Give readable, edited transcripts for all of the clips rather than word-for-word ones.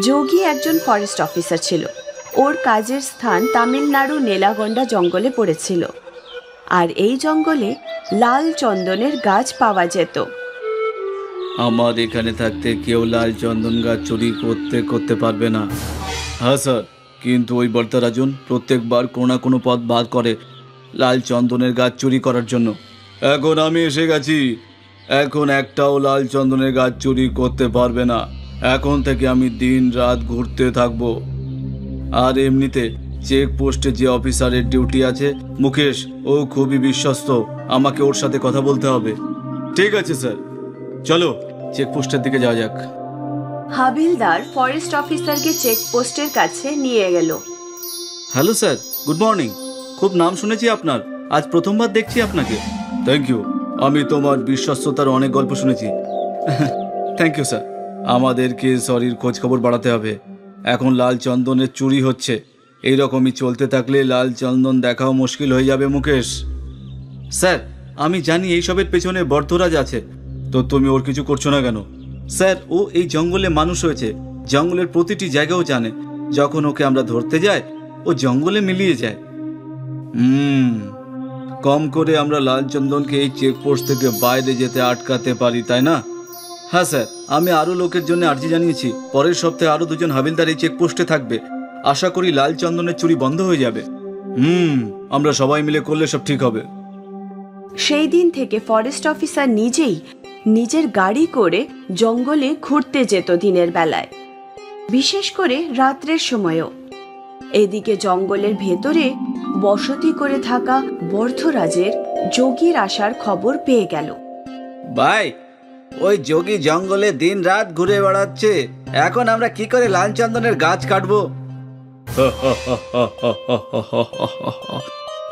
যোগী একজন forest officer ছিল। ওর কাজের স্থান তামিলনাড়ু নেলাগন্ডা জঙ্গলে পড়েছিল, আর এই জঙ্গলে লাল চন্দনের গাছ পাওয়া যেত। আমার এখানে থাকতে কেউ লাল চন্দন গাছ চুরি করতে পারবে না। হ্যাঁ স্যার, কিন্তু ওই বর্তারাজন প্রত্যেকবার কোনো না কোনো পথ বার করে লাল চন্দনের গাছ চুরি করার জন্য। এখন আমি এসে গেছি, এখন একটাও লাল চন্দনের গাছ চুরি করতে পারবে না। এখন থেকে আমি দিন রাত ঘুরতে থাকবো। আর এমনিতে চেকপোস্টে যে অফিসারের ডিউটি আছে মুকেশ, ও খুবই বিশ্বস্ত, আমাকে ওর সাথে কথা বলতে হবে। ঠিক আছে স্যার, চলো চেকপোস্টের দিকে যাওয়া যাক। হাবিলদার ফরেস্ট অফিসারকে চেকপোস্টের কাছে নিয়ে গেল। Hello sir, good morning. খুব নাম শুনেছি আপনার, আজ প্রথমবার দেখছি আপনাকে। থ্যাংক ইউ, আমি তোমার বিশ্বস্ততার অনেক গল্প শুনেছি। Thank you sir. আমাদেরকে সরির খোঁজ খবর বাড়াতে হবে। এখন লাল চন্দনের চুরি হচ্ছে, এইরকমই চলতে থাকলে লাল চন্দন দেখাও মুশকিল হয়ে যাবে মুকেশ। স্যার, আমি জানি এইসবের পেছনে বর্ধরাজ আছে, তো তুমি ওর কিছু করছো না কেন? স্যার, ও এই জঙ্গলে মানুষ হয়েছে, জঙ্গলের প্রতিটি জায়গাও জানে। যখন ওকে আমরা ধরতে যাই ও জঙ্গলে মিলিয়ে যায়। কম করে আমরা লাল চন্দনকে এই চেকপোস্ট থেকে বাইরে যেতে আটকাতে পারি, তাই না? হ্যাঁ স্যার, আমি আরও লোকের জন্য আর্জি জানিয়েছি। পরের সপ্তাহে আরও 2জন হাবিলদার এই চেকপোস্টে থাকবে। আশা করি লাল চন্দনের চুরি বন্ধ হয়ে যাবে। আমরা সবাই মিলে করলে সব ঠিক হবে। সেই দিন থেকে ফরেস্ট অফিসার নিজেই নিজের গাড়ি করে জঙ্গলে ঘুরতে যেত দিনের বেলায়, বিশেষ করে রাত্রের সময়ও। এদিকে জঙ্গলের ভেতরে বসতি করে থাকা বর্ধরাজের যোগীর আসার খবর পেয়ে গেল। ভাই, ওই যোগী জঙ্গলে দিন রাত ঘুরে বেড়াচ্ছে, এখন আমরা কি করে লাল চন্দনের গাছ কাটবো?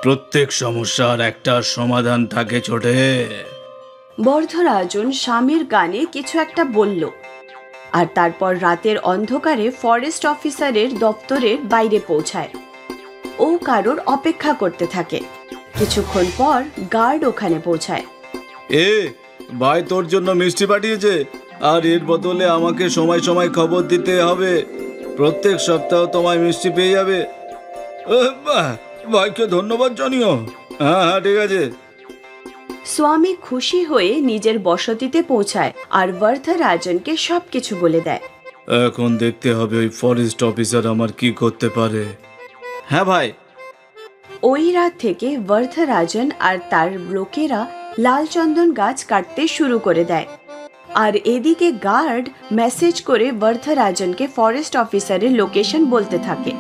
প্রত্যেক সমস্যার একটা সমাধান থাকে ছোটে। বর্ধরাজন স্বামীর গানে কিছু একটা বলল, আর তারপর রাতের অন্ধকারে ফরেস্ট অফিসারের দপ্তরের বাইরে পৌঁছায়। ও কারোর অপেক্ষা করতে থাকে। কিছুক্ষণ পর গার্ড ওখানে পৌঁছায়। ভাই, তোর জন্য মিষ্টি পাঠিয়েছে, আর এর বদলে আমাকে সময় সময় খবর দিতে হবে। প্রত্যেক সপ্তাহ তোমায় মিষ্টি পেয়ে যাবে। ভাইকে ধন্যবাদ জানিও। হ্যাঁ, ঠিক আছে। স্বামী খুশি হয়ে নিজের বসতিতে পৌঁছায় আর বর্ধরাজনকে সবকিছু বলে দেয়। এখন দেখতে হবে ওই ফরেস্ট অফিসার আমার কি করতে পারে। হ্যাঁ ভাই। ওই রাত থেকে বর্ধরাজন আর তার লোকেরা লাল চন্দন গাছ কাটতে শুরু করে দেয়। আর এদিকে গার্ড মেসেজ করে বর্ধরাজনকে ফরেস্ট অফিসারের লোকেশন বলতে থাকে।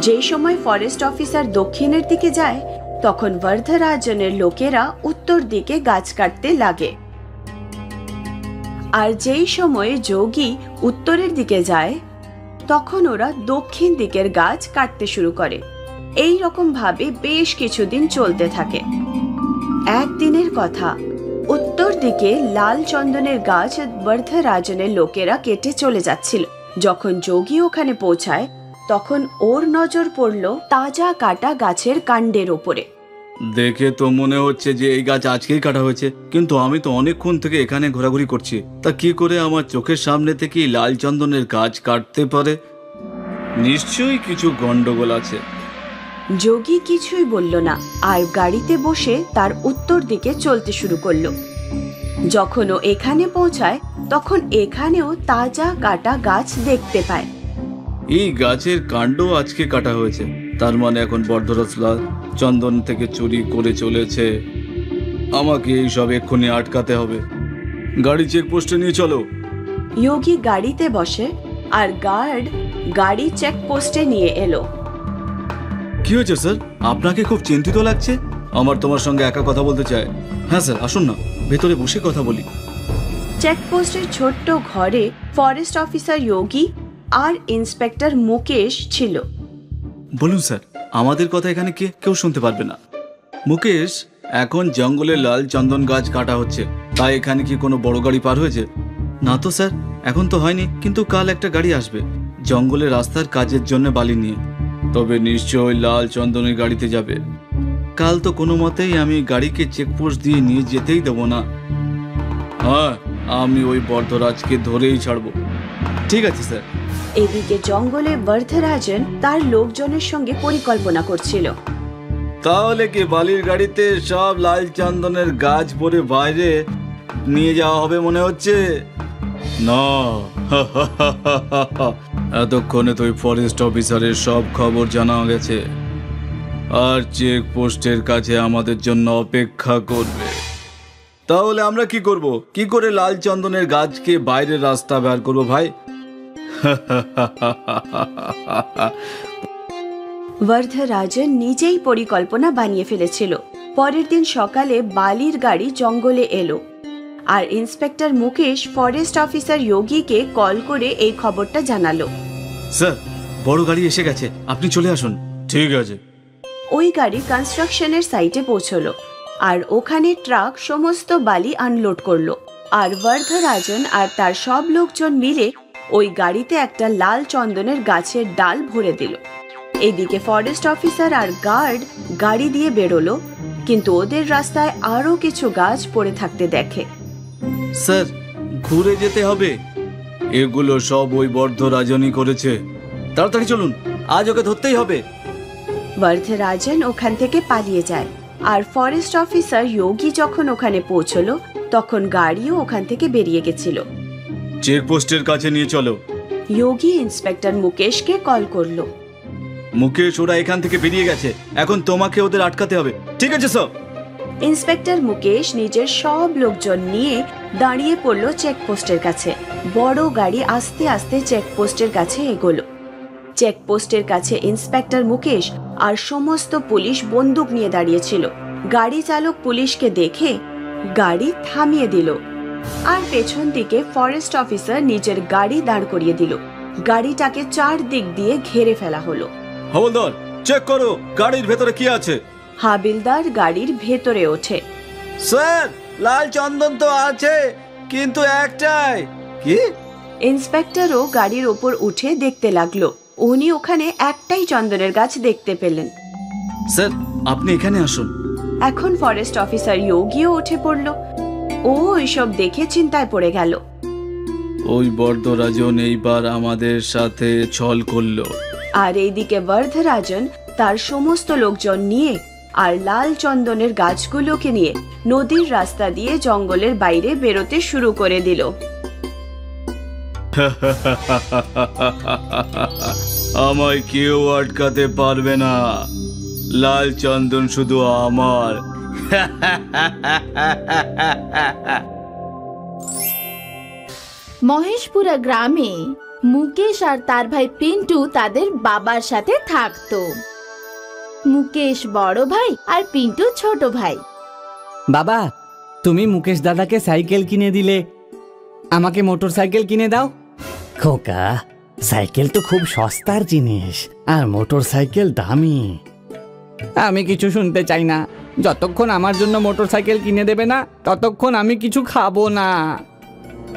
যে সময় ফরেস্ট অফিসার দক্ষিণের দিকে যায়, তখন বর্ধরাজনের লোকেরা উত্তর দিকে গাছ কাটতে লাগে। আর যেই সময়ে যোগী উত্তরের দিকে যায়, তখন ওরা দক্ষিণ দিকের গাছ কাটতে শুরু করে। এই রকম ভাবে বেশ কিছুদিন চলতে থাকে। একদিনের কথা, উত্তর দিকে লাল চন্দনের গাছ বর্ধরাজনের লোকেরা কেটে চলে যাচ্ছিল। যখন যোগী ওখানে পৌঁছায়, তখন ওর নজর পড়ল তাজা কাটা গাছের কাণ্ডের ওপরে। দেখে তো মনে হচ্ছে যে এই গাছ আজকেই কাটা হয়েছে, কিন্তু আমি তো অনেকক্ষণ থেকে এখানে ঘোরাঘুরি করছি। তা কি করে আমার চোখের সামনে থেকে লাল চন্দনের গাছ কাটতে পারে? নিশ্চয়ই কিছু গন্ডগোল আছে। যোগী কিছুই বলল না, আর গাড়িতে বসে তার উত্তর দিকে চলতে শুরু করলো। যখন ও এখানে পৌঁছায়, তখন এখানেও তাজা কাটা গাছ দেখতে পায়। এই গাছের কাণ্ড আজকে কাটা হয়েছে, তার মানে এখন বর্ধরাজ লাল চন্দন থেকে চুরি করে চলেছে। আমাকে এই সব এক্ষুনি আটকাতে হবে। গাড়ি চেকপোস্টে নিয়ে চলো। যোগী গাড়িতে বসে আর গার্ড গাড়ি চেকপোস্টে নিয়ে এলো। কি হয়েছে স্যার, আপনাকে খুব চিন্তিত লাগছে? আমার তোমার সঙ্গে একা কথা বলতে চাই। হ্যাঁ স্যার, আসুন না, ভেতরে বসে কথা বলি। চেকপোস্টের ছোট্ট ঘরে ফরেস্ট অফিসার যোগী আর ইন্সপেক্টর মুকেশ ছিল। বলুন স্যার, আমাদের কথা এখানে কেউ শুনতে পারবে না। মুকেশ, এখন জঙ্গলে লাল চন্দন গাছ কাটা হচ্ছে, তাই এখানে কি কোনো বড় গাড়ি পার হয়েছে? না তো স্যার, এখন তো হয়নি, কিন্তু কাল একটা গাড়ি আসবে জঙ্গলে রাস্তার কাজের জন্য বালি নিয়ে। তবে নিশ্চয়ই লাল চন্দনের গাড়িতে যাবে। কাল তো কোনো মতেই আমি গাড়িকে চেকপোস্ট দিয়ে নিয়ে যেতেই দেবো না। হ্যাঁ, আমি ওই বর্ধরাজকে ধরেই ছাড়বো। ঠিক আছে স্যার। এদিকে জঙ্গলে বর্ধরাজন তার লোকজনের সঙ্গে পরিকল্পনা করছিল। তাহলে কি বালির গাড়িতে সব লাল চন্দনের গাছ পরে বাইরে নিয়ে যাওয়া হবে মনে হচ্ছে? না, এতক্ষণে তো ফরেস্ট অফিসারের সব খবর জানা গেছে, আর চেক পোস্টের কাছে আমাদের জন্য অপেক্ষা করবে। তাহলে আমরা কি করব? কি করে লাল চন্দনের গাছকে বাইরের রাস্তা বের করব ভাই? বর্ধরাজন নিজেই পরিকল্পনা বানিয়ে ফেলেছিল। পরের দিন সকালে বালির গাড়ি জঙ্গলে এলো, আর ইন্সপেক্টর মুকেশ ফরেস্ট অফিসার যোগীকে কল করে এই খবরটা জানালো। স্যার, বড় গাড়ি এসে গেছে, আপনি চলে আসুন। ঠিক আছে। ওই গাড়ি কনস্ট্রাকশনের সাইটে পৌঁছলো, আর ওখানে ট্রাক সমস্ত বালি আনলোড করলো। আর বর্ধরাজন আর তার সব লোকজন মিলে ওই গাড়িতে একটা লাল চন্দনের গাছের ডাল ভরে দিল। এদিকে ফরেস্ট অফিসার আর গার্ড গাড়ি দিয়ে বেরোলো, কিন্তু ওদের রাস্তায় আরো কিছু গাছ পড়ে থাকতে দেখে। স্যার, ঘুরে যেতে হবে। এগুলো সব ওই বর্ধরাজনই করেছে। তাড়াতাড়ি চলুন, আজ ওকে ধরতেই হবে। বর্ধরাজন ওখান থেকে পালিয়ে যায়, আর ফরেস্ট অফিসার যোগী যখন ওখানে পৌঁছলো তখন গাড়িও ওখান থেকে বেরিয়ে গেছিল। চেকপোস্টের কাছে নিয়ে চলো। যোগী ইন্সপেক্টর মুকেশকে কল করলো। মুকেশ, ওরা এখান থেকে বেরিয়ে গেছে, এখন তোমাকে ওদের আটকাতে হবে। ঠিক আছে স্যার। ইন্সপেক্টর মুকেশ নিজের সব লোকজন নিয়ে দাঁড়িয়ে পড়লো চেকপোস্টের কাছে। বড় গাড়ি আস্তে আস্তে চেকপোস্টের কাছে এগোলো। চেকপোস্টের কাছে ইন্সপেক্টর মুকেশ আর সমস্ত পুলিশ বন্দুক নিয়ে দাঁড়িয়েছিল। গাড়ি চালক পুলিশকে দেখে গাড়ি থামিয়ে দিল, আর পেছন দিকে ফরেস্ট অফিসার নিজের গাড়ি দাঁড় করিয়ে দিল। গাড়িটাকে চারদিক দিয়ে ঘিরে ফেলা হলো। হাওলদার, চেক করো গাড়ির ভেতরে কি আছে। হাবিলদার গাড়ির ভেতরে ওঠে। স্যার, লাল চন্দন তো আছে, কিন্তু একটাই। কি? ইন্সপেক্টরও গাড়ির ওপর উঠে দেখতে লাগলো। উনি ওখানে একটাই চন্দনের গাছ দেখতে পেলেন। স্যার, আপনি এখানে আসুন। এখন ফরেস্ট অফিসার যোগীও উঠে পড়ল। ও এইসব দেখে চিন্তায় পড়ে গেল। ওই বর্ধরাজন এইবার আমাদের সাথে ছল করলো। আর এইদিকে বর্ধরাজন তার সমস্ত লোকজন নিয়ে আর লাল চন্দনের গাছগুলোকে নিয়ে নদীর রাস্তা দিয়ে জঙ্গলের বাইরে বেরোতে শুরু করে দিল। আমায় কেউ আটকাতে পারবে না, লাল চন্দন শুধু আমার। মহেশপুরা গ্রামে মুকেশ আর তার ভাই পিন্টু তাদের বাবার সাথে থাকতো। মুকেশ বড় ভাই আর পিন্টু ছোট ভাই। বাবা, তুমি মুকেশ দাদাকে সাইকেল কিনে দিলে, আমাকে মোটর সাইকেল কিনে দাও। খোকা, সাইকেল তো খুব সস্তার জিনিস, আর মোটর সাইকেল দামি। আমি কিছু শুনতে চাই না। যতক্ষণ আমার জন্য মোটর সাইকেল কিনে দেবে না, ততক্ষণ আমি কিছু খাবো না।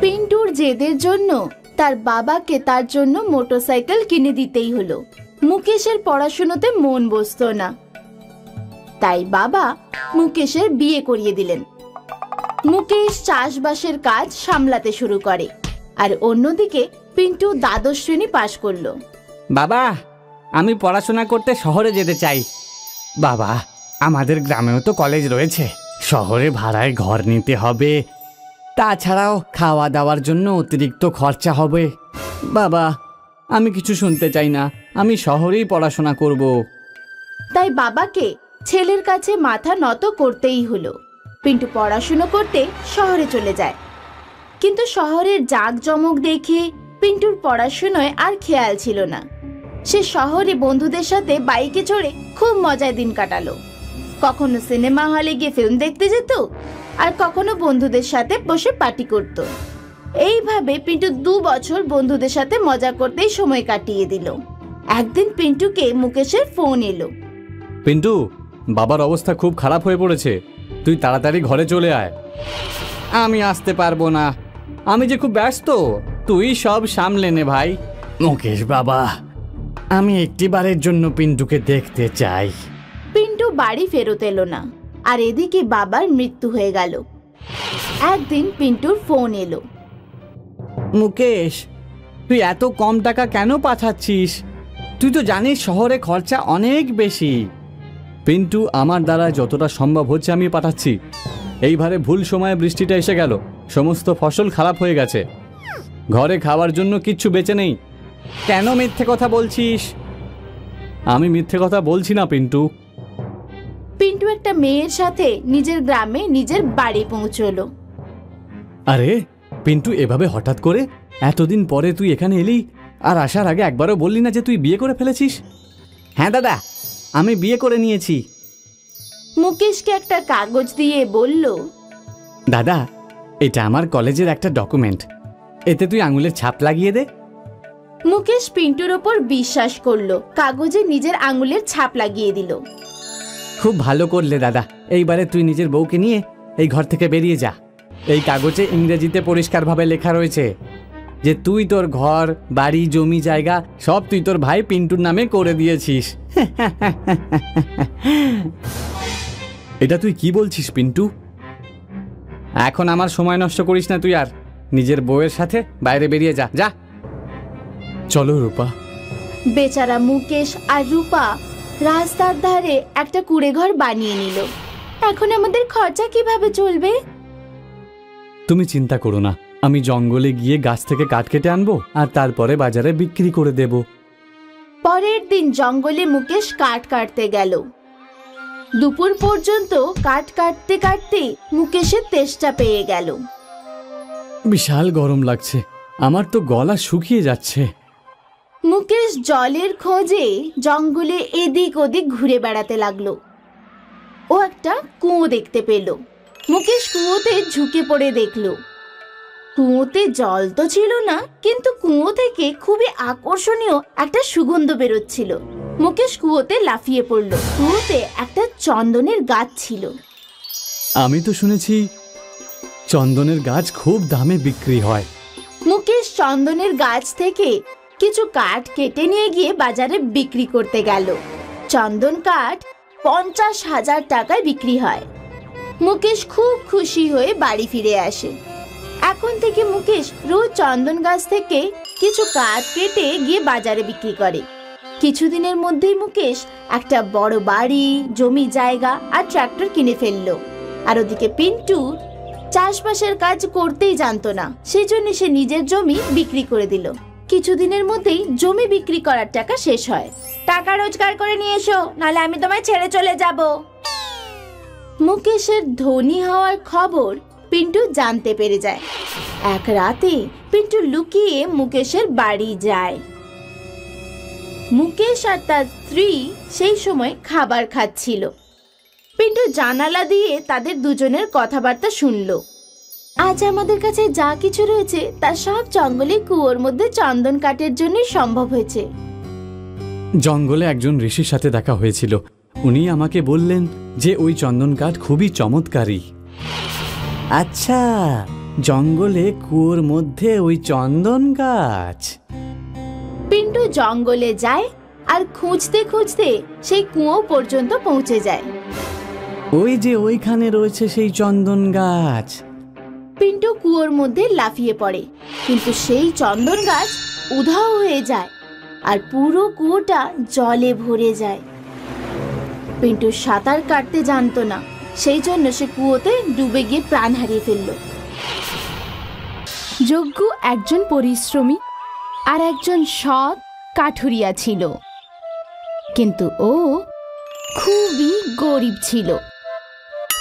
পিন্টুর জেদের জন্য তার বাবাকে তার জন্য মোটরসাইকেল কিনে দিতেই হলো। মুকেশের পড়াশোনাতে মন বসতো না, তাই বাবা মুকেশের বিয়ে করিয়ে দিলেন। মুকেশ চাষবাসের কাজ সামলাতে শুরু করে, আর অন্যদিকে পিন্টু দ্বাদশ শ্রেণী পাশ করলো। বাবা, আমি পড়াশোনা করতে শহরে যেতে চাই। বাবা, আমাদের গ্রামেও তো কলেজ রয়েছে, শহরে ভাড়ায় ঘর নিতে হবে, তাছাড়াও খাওয়া দাওয়ার জন্য অতিরিক্ত খরচা হবে। বাবা, আমি কিছু শুনতে চাই না, আমি শহরেই পড়াশোনা করব। তাই বাবাকে ছেলের কাছে মাথা নত করতেই হলো। পিন্টু পড়াশুনো করতে শহরে চলে যায়, কিন্তু শহরের জাঁকজমক দেখে পিন্টুর পড়াশুনোয় আর খেয়াল ছিল না। সে শহরে বন্ধুদের সাথে বাইকে চড়ে খুব মজায় দিন কাটালো। কখনো সিনেমা হলে গিয়ে ফিল্ম দেখতে যেত, আর কখনো বন্ধুদের সাথে বসে পার্টি করত। এইভাবে পিন্টু 2 বছর বন্ধুদের সাথে মজা করতেই সময় কাটিয়ে দিল। একদিন পিন্টুকে মুকেশের ফোন এলো। পিন্টু, বাবার অবস্থা খুব খারাপ হয়ে পড়েছে, তুই তাড়াতাড়ি ঘরে চলে আয়। আমি আসতে পারবো না, আমি যে খুব ব্যস্ত, তুই সব সামলে নে ভাই। মুকেশ বাবা, আমি একটিবারের জন্য পিন্টুকে দেখতে চাই। পিন্টু বাড়ি ফেরত এলো না, আর এদিকে বাবার মৃত্যু হয়ে গেল। একদিন পিন্টুর ফোন এলো। মুকেশ, তুই এত কম টাকা কেন পাঠাচ্ছিস? তুই তো জানিস শহরে খরচা অনেক বেশি। পিন্টু, আমার দ্বারা যতটা সম্ভব হচ্ছে আমি পাঠাচ্ছি। এইবারে ভুল সময়ে বৃষ্টিটা এসে গেল, সমস্ত ফসল খারাপ হয়ে গেছে, ঘরে খাওয়ার জন্য কিচ্ছু বেঁচে নেই। কেন মিথ্যে কথা বলছিস? আমি মিথ্যে কথা বলছি না পিন্টু। পিন্টু একটা মেয়ের সাথে নিজের গ্রামে নিজের বাড়ি পৌঁছলো। আরে পিন্টু, এভাবে হঠাৎ করে এতদিন পরে তুই এখানে এলি, আর আসার আগে একবারও বললি না যে তুই বিয়ে করে ফেলেছিস? হ্যাঁ দাদা, আমি বিয়ে করে নিয়েছি। মুকেশকে একটা কাগজ দিয়ে বলল, দাদা, এটা আমার কলেজের একটা ডকুমেন্ট, এতে তুই আঙুলের ছাপ লাগিয়ে দে। মুকেশ পিন্টুর ওপর বিশ্বাস করলো, কাগজে নিজের আঙুলের ছাপ লাগিয়ে দিল। খুব ভালো করলে দাদা। এইবারে তুই নিজের বউকে নিয়ে এই ঘর থেকে বেরিয়ে যা। এই কাগজে ইংরেজিতে পরিষ্কারভাবে লেখা রয়েছে যে তুই তোর ঘর, বাড়ি, জমি জায়গা সব তুই তোর ভাই পিন্টুর নামে করে দিয়েছিস। এটা তুই কি বলছিস পিন্টু? এখন আমার সময় নষ্ট করিস না তুই, আর নিজের বউয়ের সাথে বাইরে বেরিয়ে যা। যা, চলো রূপা। বেচারা মুকেশ আর রূপা রাস্তার ধারে একটা কুড়ে ঘর বানিয়ে নিল। এখন আমাদের খরচা কিভাবে চলবে? তুমি চিন্তা করো না, আমি জঙ্গলে গিয়ে গাছ থেকে কাঠ কেটে আনবো আর তারপরে বাজারে বিক্রি করে দেব। পরের দিন জঙ্গলে মুকেশ কাঠ কাটতে গেল। দুপুর পর্যন্ত কাঠ কাটতে কাটতে মুকেশের তেষ্টা পেয়ে গেল। বিশাল গরম লাগছে, আমার তো গলা শুকিয়ে যাচ্ছে। মুকেশ জলের খোঁজে জঙ্গলে এদিক ওদিক ঘুরে বেড়াতে লাগলো। ও একটা কুয়ো দেখতে পেল। মুকেশ কুয়োতে ঝুঁকে পড়ে দেখলো কুয়োতে জল তো ছিল না, কিন্তু কুয়ো থেকে খুবই আকর্ষণীয় একটা সুগন্ধ বেরোচ্ছিল। মুকেশ কুয়োতে লাফিয়ে পড়ল। কুয়োতে একটা চন্দনের গাছ ছিল। আমি তো শুনেছি চন্দনের গাছ খুব দামে বিক্রি হয়। মুকেশ চন্দনের গাছ থেকে কিছু কাঠ কেটে নিয়ে গিয়ে বাজারে বিক্রি করতে গেল। চন্দন কাঠ 50,000 টাকায় বিক্রি হয়। মুকেশ খুব খুশি হয়ে বাড়ি ফিরে আসে। এখন থেকে মুকেশ রোজ চন্দন গাছ থেকে কিছু কাঠ কেটে গিয়ে বাজারে বিক্রি করে। কিছুদিনের মধ্যেই মুকেশ একটা বড় বাড়ি, জমি জায়গা আর ট্রাক্টর কিনে ফেললো। আর ওদিকে পিন্টু চাষবাসের কাজ করতেই জানতো না, সেই জন্য সে নিজের জমি বিক্রি করে দিল। কিছুদিনের মধ্যেই জমি বিক্রি করার টাকা শেষ হয়। টাকা রোজগার করে নিয়ে এসো, নাহলে আমি তোমায় ছেড়ে চলে যাব। মুকেশের ধনী হওয়ার খবর পিন্টু জানতে পেরে যায়। এক রাতে পিন্টু লুকিয়ে মুকেশের বাড়ি যায়। মুকেশ আর তার স্ত্রী সেই সময় খাবার খাচ্ছিল। পিন্টু জানালা দিয়ে তাদের দুজনের কথাবার্তা শুনলো। আজ আমাদের কাছে যা কিছু রয়েছে তা সব জঙ্গলে কুয়োর মধ্যে চন্দন কাঠের জন্যই সম্ভব হয়েছে। জঙ্গলে একজন ঋষির সাথে দেখা হয়েছিল, উনি আমাকে বললেন যে ওই চন্দন কাঠ খুবই চমৎকারী। আচ্ছা, জঙ্গলে কুয়োর মধ্যে ওই চন্দন গাছ। পিন্টু জঙ্গলে যায় আর খুঁজতে খুঁজতে সেই কুয়ো পর্যন্ত পৌঁছে যায়। ওই যে ওইখানে রয়েছে সেই চন্দন গাছ। পিন্টু কুয়োর মধ্যে লাফিয়ে পড়ে, কিন্তু সেই চন্দন গাছ উধাও হয়ে যায় আর পুরো কুয়োটা জলে ভরে যায়। পিন্টু সাঁতার কাটতে জানতো না, সেই জন্য সে কুয়োতে ডুবে গিয়ে প্রাণ হারিয়ে ফেলল। যজ্ঞ একজন পরিশ্রমী আর একজন সৎ কাঠুরিয়া ছিল, কিন্তু ও খুবই গরিব ছিল।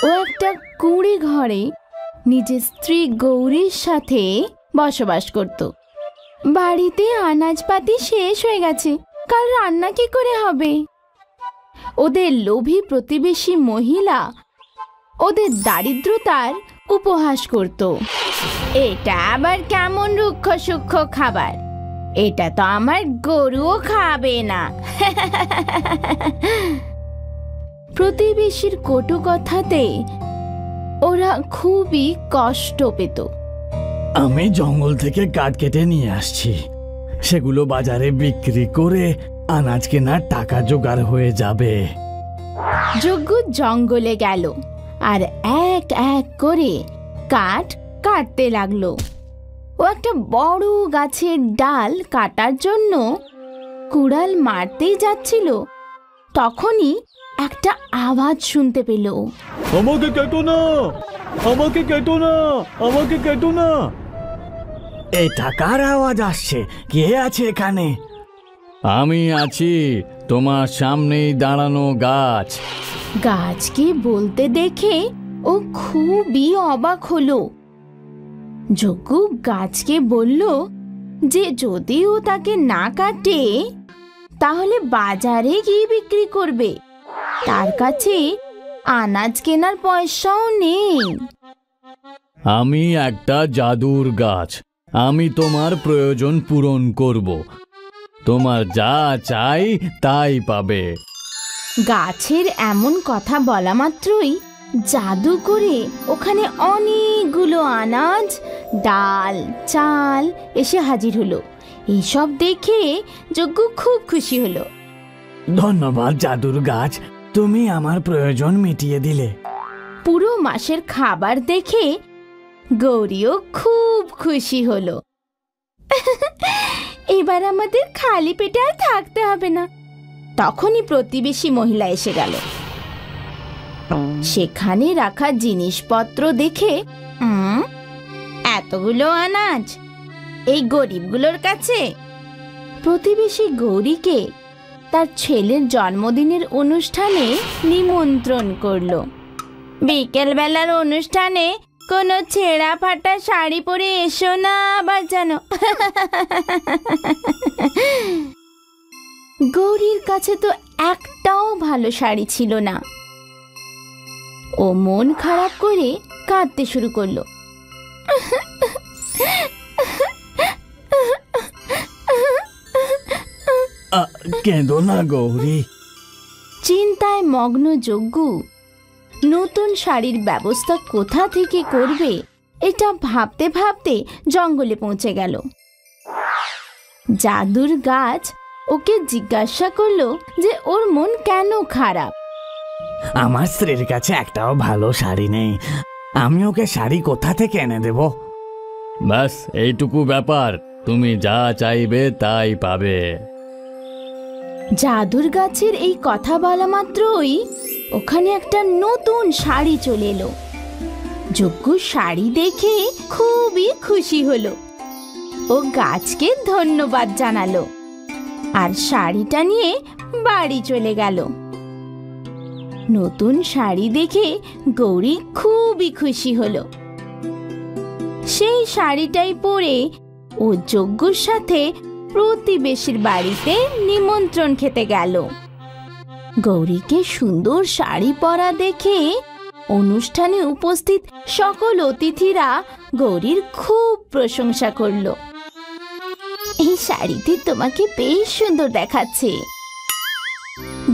ও একটা কুঁড়ে ঘরে নিজের স্ত্রী গৌরীর সাথে বসবাস করত। বাড়িতে আনাজপাতি শেষ হয়ে গেছে, কাল রান্না কি করে হবে? ওদের লোভী প্রতিবেশী মহিলা ওদের দারিদ্রতার উপহাস করত। এটা আবার কেমন রুক্ষ সূক্ষ্ম খাবার, এটা তো আমার গরুও খাবে না। প্রতিবেশীর কটু কথাতে ওরা খুবই কষ্ট পেত। আমি জঙ্গল থেকে কাঠ কেটে নিয়ে আসছি, সেগুলো বাজারে বিক্রি করে আনাজ কেনার টাকা জোগাড় হয়ে যাবে। যজ্ঞ জঙ্গলে গেল আর এক এক করে কাঠ কাটতে লাগলো। ও একটা বড় গাছের ডাল কাটার জন্য কুড়াল মারতেই যাচ্ছিল, তখনই একটা আওয়াজ শুনতে পেল। আমাকে কেটো না, আমাকে কেটো না, আমাকে কেটো না। এটা কার আওয়াজ আসছে? কে আছে এখানে? আমি আছি, তোমার সামনেই দাঁড়ানো গাছ। গাছকে বলতে দেখে ও খুবই অবাক হলো। যজ্ঞ গাছকে বলল যে যদি ও তাকে না কাটে তাহলে বাজারে গিয়ে বিক্রি করবে, তার কাছে আনাজ কেনার পয়সাও নেই। আমি একটা জাদুর গাছ, আমি তোমার প্রয়োজন পূরণ করব, তোমার যা চাই তাই পাবে। গাছের এমন কথা বলা মাত্রই জাদু করে ওখানে অনেকগুলো আনাজ, ডাল, চাল এসে হাজির হলো। এইসব দেখে যজ্ঞ খুব খুশি হলো। ধন্যবাদ জাদুর গাছ, তুমি আমার প্রয়োজন মিটিয়ে দিলে। পুরো মাসের খাবার দেখে গৌরীও খুব খুশি হলো। এবার আমাদের খালি পেটে আর থাকতে হবে না। তখনই প্রতিবেশী মহিলা এসে গেল। সেখানে রাখা জিনিসপত্র দেখে, এতগুলো আনাজ এই গরিবগুলোর কাছে? প্রতিবেশী গৌরীকে তার ছেলের জন্মদিনের অনুষ্ঠানে নিমন্ত্রণ করলো। বিকেল বেলার অনুষ্ঠানে কোনো ছেঁড়া ফাটা শাড়ি পরে এসো না আবার যেন। গৌরীর কাছে তো একটাও ভালো শাড়ি ছিল না। ও মন খারাপ করে কাঁদতে শুরু করলো। কেঁদো না গৌরী। চিন্তায় মগ্ন যজ্ঞ নতুন শাড়ির ব্যবস্থা কোথা থেকে করবে এটা ভাবতে ভাবতে জঙ্গলে পৌঁছে গেল। জাদুর গাছ ওকে জিজ্ঞাসা করলো যে ওর মন কেন খারাপ। আমার স্ত্রীর কাছে একটাও ভালো শাড়ি নেই, আমি ওকে শাড়ি কোথা থেকে এনে দেব? ব্যাস এইটুকু ব্যাপার, তুমি যা চাইবে তাই পাবে। জাদুর গাছের এই কথা বলা মাত্রই ওখানে একটা নতুন শাড়ি চলে এলো। যজ্ঞ শাড়ি দেখে খুবই খুশি হলো। ও গাছকে ধন্যবাদ জানালো আর শাড়িটা নিয়ে বাড়ি চলে গেল। নতুন শাড়ি দেখে গৌরী খুবই খুশি হলো। সেই শাড়িটাই পরে ও যজ্ঞর সাথে প্রতিবেশীর বাড়িতে নিমন্ত্রণ খেতে গেল। গৌরীকে সুন্দর শাড়ি পরা দেখে অনুষ্ঠানে উপস্থিত সকল অতিথিরা গৌরীর খুব প্রশংসা করলো। এই শাড়িতে তোমাকে বেশ সুন্দর দেখাচ্ছে।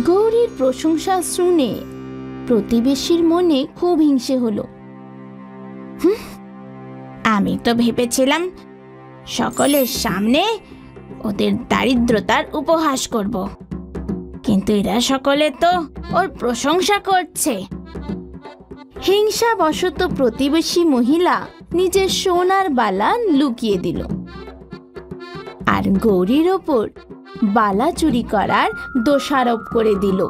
গৌরীর প্রশংসা শুনে প্রতিবেশীর মনে খুব হিংসে হলো। আমি তো ভেবেছিলাম সকলের সামনে ওদের দারিদ্রতার উপহাস করব, কিন্তু এরা সকলে তো ওর প্রশংসা করছে। হিংসাবশত প্রতিবেশী মহিলা নিজের সোনার বালা লুকিয়ে দিল আর গৌরীর ওপর বালা চুরি করার দোষারোপ করে দিল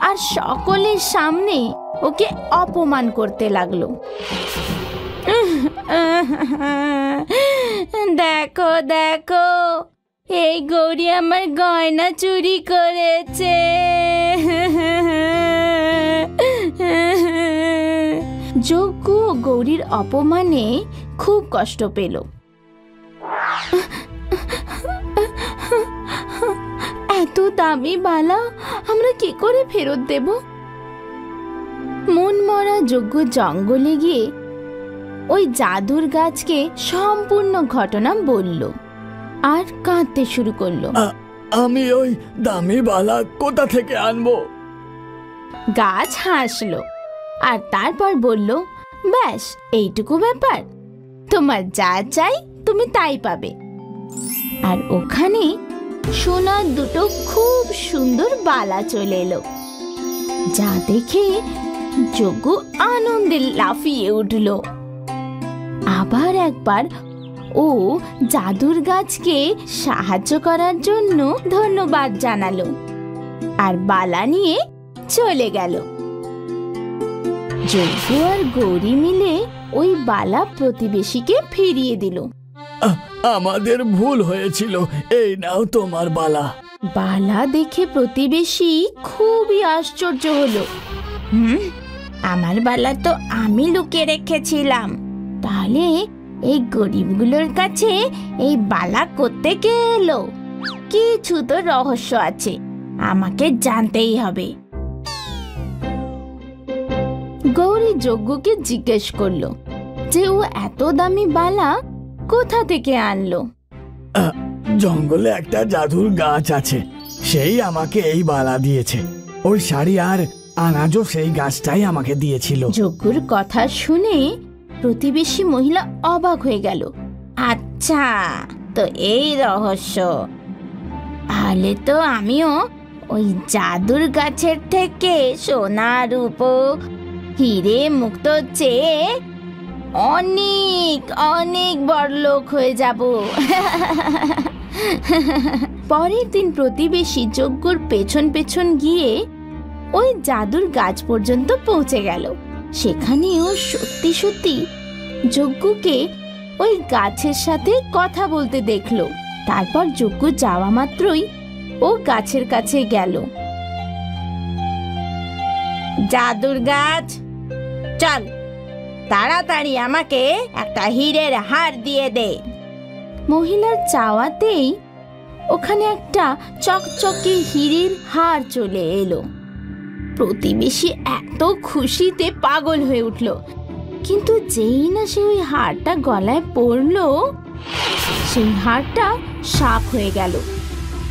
আর সকলের সামনে ওকে অপমান করতে লাগলো। দেখো দেখো, এই গৌরী আমার গয়না চুরি করেছে। যজ্ঞ গৌরীর অপমানে খুব কষ্ট পেল। এত দামি বালা আমরা কি করে ফেরত দেব? মন মরা যজ্ঞ জঙ্গলে গিয়ে ওই জাদুর গাছকে সম্পূর্ণ ঘটনা বলল আর কাঁদতে শুরু করলো। আমি ওই দামি বালা কোথা থেকে আনবো? গাছ হাসলো আর তারপর বলল, ব্যাস এইটুকু ব্যাপার, তোমার যা চাই তুমি তাই পাবে। আর ওখানে সোনার দুটো খুব সুন্দর বালা চলে এলো, যা দেখে যজ্ঞ আনন্দে লাফিয়ে উঠল। আবার একবার ও জাদুর গাছকে সাহায্য করার জন্য ধন্যবাদ জানালো আর বালা নিয়ে চলে গেল। যজ্ঞ আর গৌরী মিলে ওই বালা প্রতিবেশীকে ফিরিয়ে দিল। আমাদের ভুল হয়েছিল, এই নাও তোমার বালা। বালা দেখে প্রতিবেশী খুবই আশ্চর্য হলো। আমার বালা তো আমি লুকিয়ে রেখেছিলাম, তাহলে এই গরিবগুলোর কাছে এই বালা করতে কে এলো? কিছু তো রহস্য আছে, আমাকে জানতেই হবে। গৌরী যজ্ঞকে জিজ্ঞেস করলো যে ও এত দামি বালা কোথা থেকে আনলো। জঙ্গলে একটা জাদুর গাছ আছে, সেই আমাকে এই বালা দিয়েছে। ওই শাড়ি আর আনাজও সেই গাছটাই আমাকে দিয়েছিল। যজ্ঞর কথা শুনে প্রতিবেশী মহিলা অবাক হয়ে গেল। আচ্ছা, তো এই রহস্য, তাহলে তো আমিও ওই জাদুর গাছের থেকে সোনা রূপো হিরে মুক্ত চেয়ে অনেক অনেক বড়লোক হয়ে যাব। পরের দিন প্রতিবেশী যজ্ঞর পেছন পেছন গিয়ে ওই জাদুর গাছ পর্যন্ত পৌঁছে গেল। সেখানেও সত্যি সত্যি যজ্ঞকে ওই গাছের সাথে কথা বলতে দেখলো। তারপর যজ্ঞ যাওয়া মাত্রই ও গাছের কাছে গেল। জাদুর গাছ, চল তাড়াতাড়ি আমাকে একটা হীরের হার দিয়ে দে। মহিলার চাওয়াতেই ওখানে একটা চকচকে হীরের হার চলে এলো। প্রতিবেশী এত খুশিতে পাগল হয়ে উঠল, কিন্তু যেই না সে ওই হারটা গলায় পড়লো, সেই হারটা সাপ হয়ে গেল।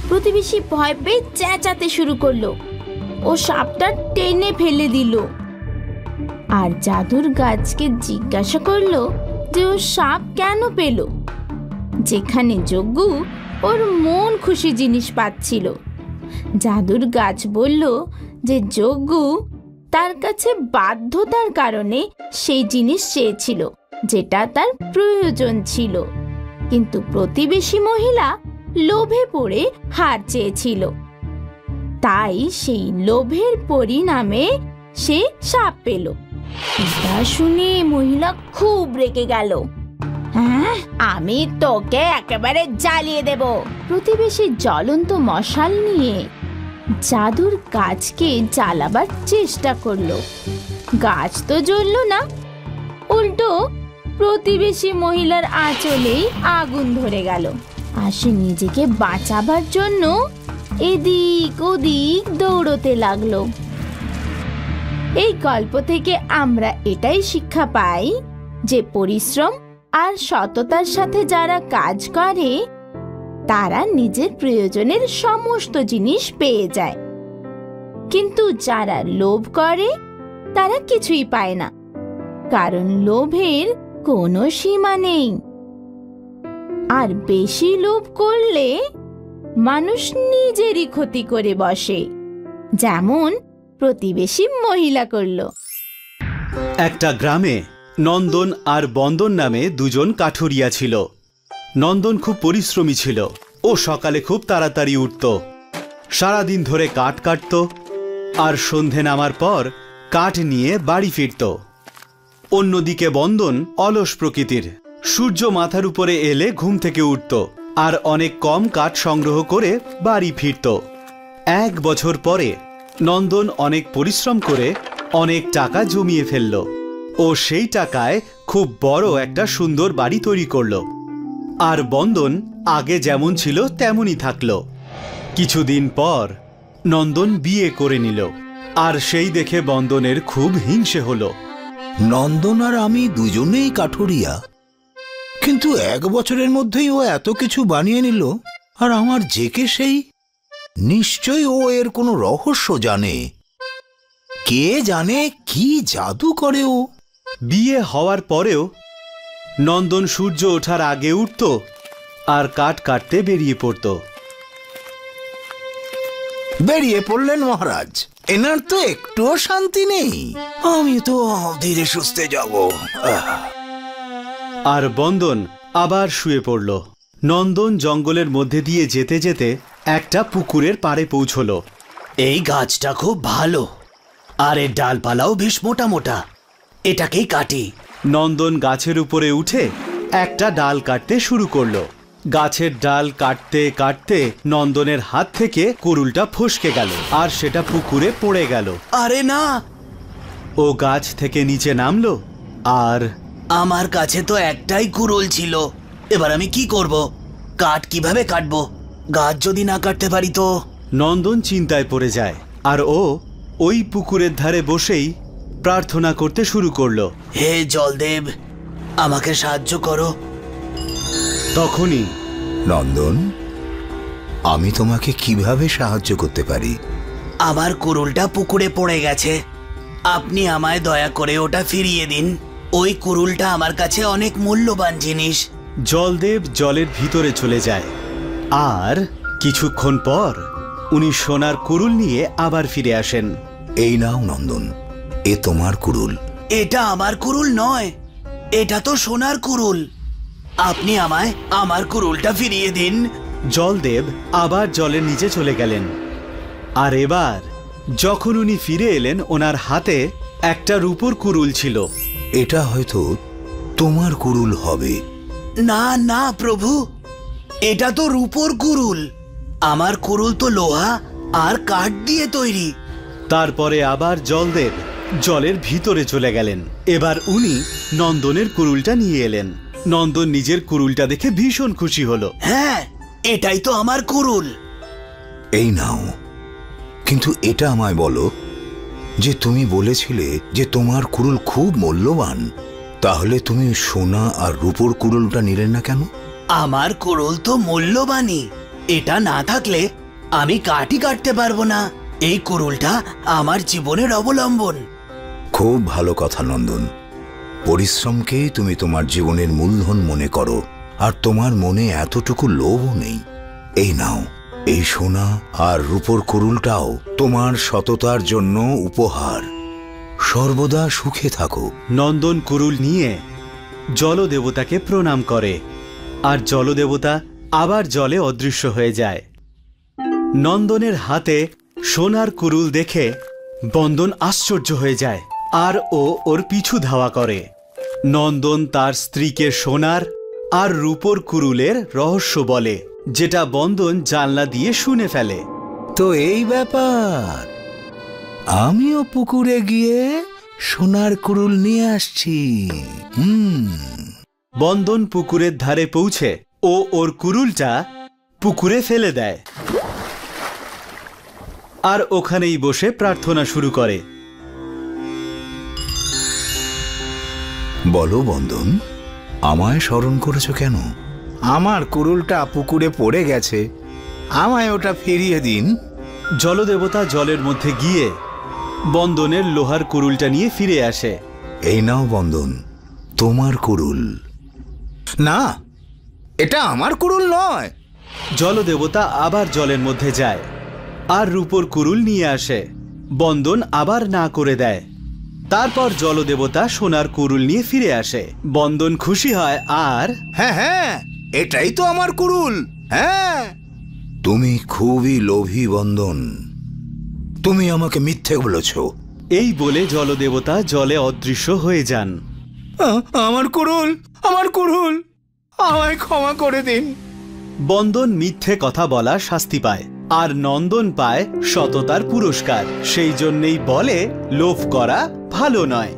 প্রতিবেশী ভয় পেয়ে চেঁচাতে শুরু করলো। ও সাপটা টেনে ফেলে দিল আর জাদুর গাছকে জিজ্ঞাসা করলো যে ও সাপ কেন পেল, যেখানে যজ্ঞ ওর মন খুশি জিনিস পাচ্ছিল। জাদুর গাছ বলল যে যজ্ঞ তার কাছে বাধ্যতার কারণে সেই জিনিস চেয়েছিল যেটা তার প্রয়োজন ছিল, কিন্তু প্রতিবেশী মহিলা লোভে পড়ে হার চেয়েছিল, তাই সেই লোভের পরিণামে সে সাপ পেল। এটা শুনে মহিলা খুব রেগে গেল। হ্যাঁ, আমি তোকে একেবারে জ্বালিয়ে দেব। প্রতিবেশী জ্বলন্ত মশাল নিয়ে জাদুর গাছকে জ্বালাবার চেষ্টা করলো। গাছ তো জ্বলল না, উল্টো প্রতিবেশী মহিলার আঁচলেই আগুন ধরে গেল। আর সে নিজেকে বাঁচাবার জন্য এদিক ওদিক দৌড়তে লাগলো। এই গল্প থেকে আমরা এটাই শিক্ষা পাই যে পরিশ্রম আর সততার সাথে যারা কাজ করে তারা নিজের প্রয়োজনের সমস্ত জিনিস পেয়ে যায়, কিন্তু যারা লোভ করে তারা কিছুই পায় না, কারণ লোভের কোনো সীমা নেই। আর বেশি লোভ করলে মানুষ নিজেরই ক্ষতি করে বসে, যেমন প্রতিবেশী মহিলা করলো। একটা গ্রামে নন্দন আর বন্দন নামে দুজন কাঠুরিয়া ছিল। নন্দন খুব পরিশ্রমী ছিল। ও সকালে খুব তাড়াতাড়ি উঠত, সারাদিন ধরে কাঠ কাটত আর সন্ধে নামার পর কাঠ নিয়ে বাড়ি ফিরত। অন্যদিকে বন্দন অলস প্রকৃতির। সূর্য মাথার উপরে এলে ঘুম থেকে উঠত আর অনেক কম কাঠ সংগ্রহ করে বাড়ি ফিরত। 1 বছর পরে নন্দন অনেক পরিশ্রম করে অনেক টাকা জমিয়ে ফেলল ও সেই টাকায় খুব বড় একটা সুন্দর বাড়ি তৈরি করল। আর বন্দন আগে যেমন ছিল তেমনই থাকলো। কিছুদিন পর নন্দন বিয়ে করে নিল আর সেই দেখে বন্দনের খুব হিংসে হলো। নন্দন আর আমি দুজনেই কাঠুরিয়া, কিন্তু 1 বছরের মধ্যেই ও এত কিছু বানিয়ে নিল, আর আমার জেকে সেই। নিশ্চয়ই ও এর কোনো রহস্য জানে। কে জানে কি জাদু করে ও। বিয়ে হওয়ার পরেও নন্দন সূর্য ওঠার আগে উঠত আর কাঠ কাটতে বেরিয়ে পড়ত। বেরিয়ে পড়লেন মহারাজ, এনার তো একটুও শান্তি নেই। আমি তো ধীরে সুস্থে যাব। আর বন্দন আবার শুয়ে পড়ল। নন্দন জঙ্গলের মধ্যে দিয়ে যেতে যেতে একটা পুকুরের পাড়ে পৌঁছল। এই গাছটা খুব ভালো, আর এর ডালপালাও বেশ মোটা মোটা, এটাকেই কাটি। নন্দন গাছের উপরে উঠে একটা ডাল কাটতে শুরু করলো। গাছের ডাল কাটতে কাটতে নন্দনের হাত থেকে কুড়ুলটা ফসকে গেল আর সেটা পুকুরে পড়ে গেল। আরে না! ও গাছ থেকে নিচে নামলো আর আমার কাছে তো একটাই কুড়ুল ছিল, এবার আমি কি করব? কাঠ কিভাবে কাটবো? গাছ যদি না কাটতে পারি তো? নন্দন চিন্তায় পড়ে যায় আর ও ওই পুকুরের ধারে বসেই প্রার্থনা করতে শুরু করলো। হে জলদেব, আমাকে সাহায্য করো। তখনই নন্দন, আমি তোমাকে কিভাবে সাহায্য করতে পারি? আমার কুড়ুলটা পুকুরে পড়ে গেছে, আপনি আমায় দয়া করে ওটা ফিরিয়ে দিন। ওই কুড়ুলটা আমার কাছে অনেক মূল্যবান জিনিস। জলদেব জলের ভিতরে চলে যায় আর কিছুক্ষণ পর উনি সোনার কুড়ুল নিয়ে আবার ফিরে আসেন। এই নাও নন্দন, এ তোমার কুড়ুল। এটা আমার কুড়ুল নয়, এটা তো সোনার কুড়ুল। আপনি আমায় আমার কুড়ুলটা ফিরিয়ে দিন। জলদেব আবার জলের নিচে চলে গেলেন আর এবার যখন উনি ফিরে এলেন ওনার হাতে একটা রূপোর কুড়ুল ছিল। এটা হয়তো তোমার কুড়ুল হবে। না না প্রভু, এটা তো রূপোর কুড়ুল। আমার কুড়ুল তো লোহা আর কাঠ দিয়ে তৈরি। তারপরে আবার জলদেব জলের ভিতরে চলে গেলেন। এবার উনি নন্দনের কুড়ুলটা নিয়ে এলেন। নন্দন নিজের কুড়ুলটা দেখে ভীষণ খুশি হলো। হ্যাঁ, এটাই তো আমার কুড়ুল। এই নাও, কিন্তু এটা আমায় বলো যে তুমি বলেছিলে যে তোমার কুড়ুল খুব মূল্যবান, তাহলে তুমি সোনা আর রূপোর কুড়ুলটা নিলে না কেন? আমার কুড়ুল তো মূল্যবানই, এটা না থাকলে আমি কাঠই কাটতে পারবো না। এই কুড়ুলটা আমার জীবনের অবলম্বন। খুব ভালো কথা নন্দন। পরিশ্রমকে তুমি তোমার জীবনের মূলধন মনে করো, আর তোমার মনে এতটুকু লোভও নেই। এই নাও, এই সোনা আর রূপোর কুড়ুলটাও তোমার সততার জন্য উপহার। সর্বদা সুখে থাকো। নন্দন কুড়ুল নিয়ে জলদেবতাকে প্রণাম করে আর জলদেবতা আবার জলে অদৃশ্য হয়ে যায়। নন্দনের হাতে সোনার কুড়ুল দেখে বন্দন আশ্চর্য হয়ে যায় আর ও ওর পিছু ধাওয়া করে। নন্দন তার স্ত্রীকে সোনার আর রূপোর কুড়ুলের রহস্য বলে, যেটা বন্দন জানলা দিয়ে শুনে ফেলে। তো এই ব্যাপার, আমিও পুকুরে গিয়ে সোনার কুড়ুল নিয়ে আসছি। বন্দন পুকুরের ধারে পৌঁছে ও ওর কুড়ুলটা পুকুরে ফেলে দেয় আর ওখানেই বসে প্রার্থনা শুরু করে। বলো বন্দন, আমায় স্মরণ করেছো কেন? আমার কুড়ুলটা পুকুরে পড়ে গেছে, আমায় ওটা ফিরিয়ে দিন। জলদেবতা জলের মধ্যে গিয়ে বন্দনের লোহার কুড়ুলটা নিয়ে ফিরে আসে। এই নাও বন্দন, তোমার কুড়ুল। না, এটা আমার কুড়ুল নয়। জলদেবতা আবার জলের মধ্যে যায় আর রূপোর কুড়ুল নিয়ে আসে। বন্দন আবার না করে দেয়। তারপর জলদেবতা সোনার কুড়ুল নিয়ে ফিরে আসে। বন্দন খুশি হয় আর হ্যাঁ হ্যাঁ, এটাই তো আমার কুড়ুল। হ্যাঁ, তুমি খুবই লোভী বন্দন, তুমি আমাকে মিথ্যে বলেছ। এই বলে জলদেবতা জলে অদৃশ্য হয়ে যান। আমার কুড়ুল, আমার কুড়ুল, আমায় ক্ষমা করে দিন। বন্দন মিথ্যে কথা বলা শাস্তি পায় আর নন্দন পায় সততার পুরস্কার। সেই জন্যেই বলে লোভ করা ভালো নয়।